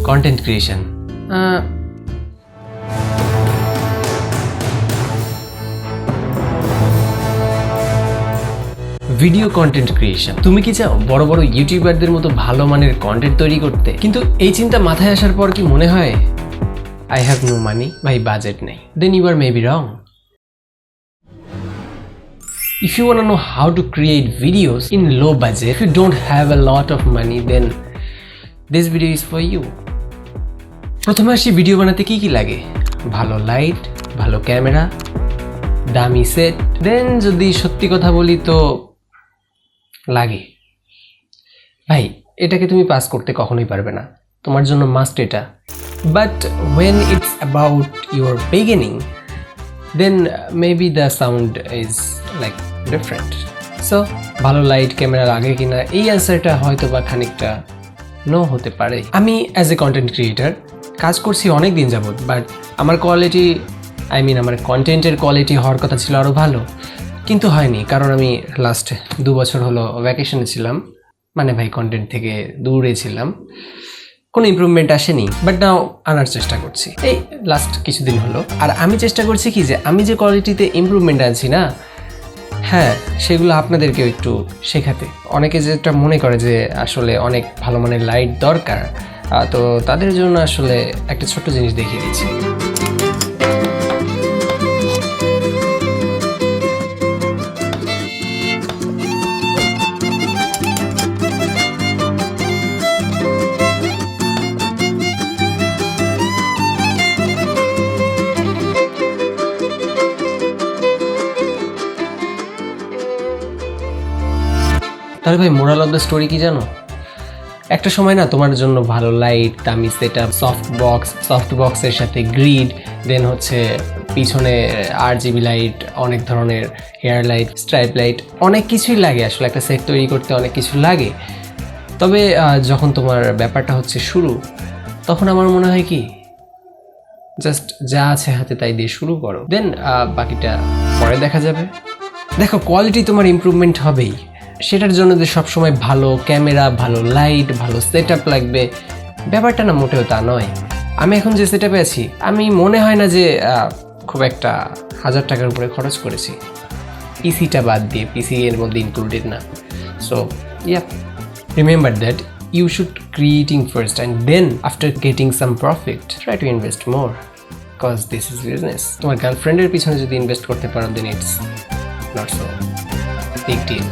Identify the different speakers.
Speaker 1: Content creation, video content creation. তুমি কি চাও বড় বড় ইউটিউবারদের মতো ভালো মানের কন্টেন্ট তৈরি করতে? কিন্তু এই চিন্তা মাথায় আসার পর কি মনে হয় আই হ্যাভ নো মানি, ভাই বাজেট নেই। Then you are maybe wrong. If you want to know how to create videos in low budget, if you don't have a lot of money, then this video is for you. প্রথমে আসি video বানাতে কি কি লাগে। ভালো light, ভালো camera, দামি set. দেন যদি সত্যি কথা বলি তো লাগে ভাই, এটাকে তুমি পাস করতে কখনোই পারবে না, তোমার জন্য মাস্ট এটা। But when it's about your beginning, then maybe the sound is like different. So ভালো লাইট ক্যামেরা লাগে কিনা এই অ্যান্সারটা হয়তো বা খানিকটা নো হতে পারে। আমি অ্যাজ এ কন্টেন্ট ক্রিয়েটার কাজ করছি অনেক দিন যাবত, বাট আমার কোয়ালিটি আমার কন্টেন্টের কোয়ালিটি হওয়ার কথা ছিল আরও ভালো, কিন্তু হয়নি। কারণ আমি লাস্ট 2 বছর হলো ভ্যাকেশনে ছিলাম, মানে ভাই কন্টেন্ট থেকে দূরে ছিলাম, কোনো ইমপ্রুভমেন্ট আসেনি। বাট নাও আনার চেষ্টা করছি এই লাস্ট কিছুদিন হলো। আর আমি চেষ্টা করছি কি যে আমি যে কোয়ালিটিতে ইমপ্রুভমেন্ট আনছি না, হ্যাঁ সেগুলো আপনাদেরকেও একটু শেখাতে। অনেকে যেটা মনে করে যে আসলে অনেক ভালো মানের লাইট দরকার, তো তাদের জন্য আসলে একটা ছোট্ট জিনিস দেখিয়ে দিচ্ছি। তাহলে ভাই মোরাল অফ দ্য স্টোরি কি জানো? একটা সময় না তোমার জন্য ভালো লাইট, দামি সেটআপ, সফট বক্সের সাথে গ্রিড, দেন হচ্ছে পিছনে RGB লাইট, অনেক ধরনের হেয়ার লাইট, স্ট্রাইপ লাইট, অনেক কিছুই লাগে। আসলে একটা সেট তৈরি করতে অনেক কিছু লাগে। তবে যখন তোমার ব্যাপারটা হচ্ছে শুরু, তখন আমার মনে হয় কি জাস্ট যা আছে হাতে তাই দিয়ে শুরু করো, দেন বাকিটা পরে দেখা যাবে। দেখো কোয়ালিটি তোমার ইমপ্রুভমেন্ট হবেই, সেটার জন্য যে সবসময় ভালো ক্যামেরা, ভালো লাইট, ভালো সেটআপ লাগবে, ব্যাপারটা না মোটেও তা নয়। আমি এখন যে সেটআপে আছি, আমি মনে হয় না যে খুব একটা 1000 টাকার উপরে খরচ করেছি, পিসিটা বাদ দিয়ে, পিসি এর মধ্যে ইনক্লুডেড না। So remember that you should creating first, and then after getting some profit try to invest more, because this is business. তোমার গার্লফ্রেন্ডের পিছনে যদি ইনভেস্ট করতে পারো, then it's not so big deal.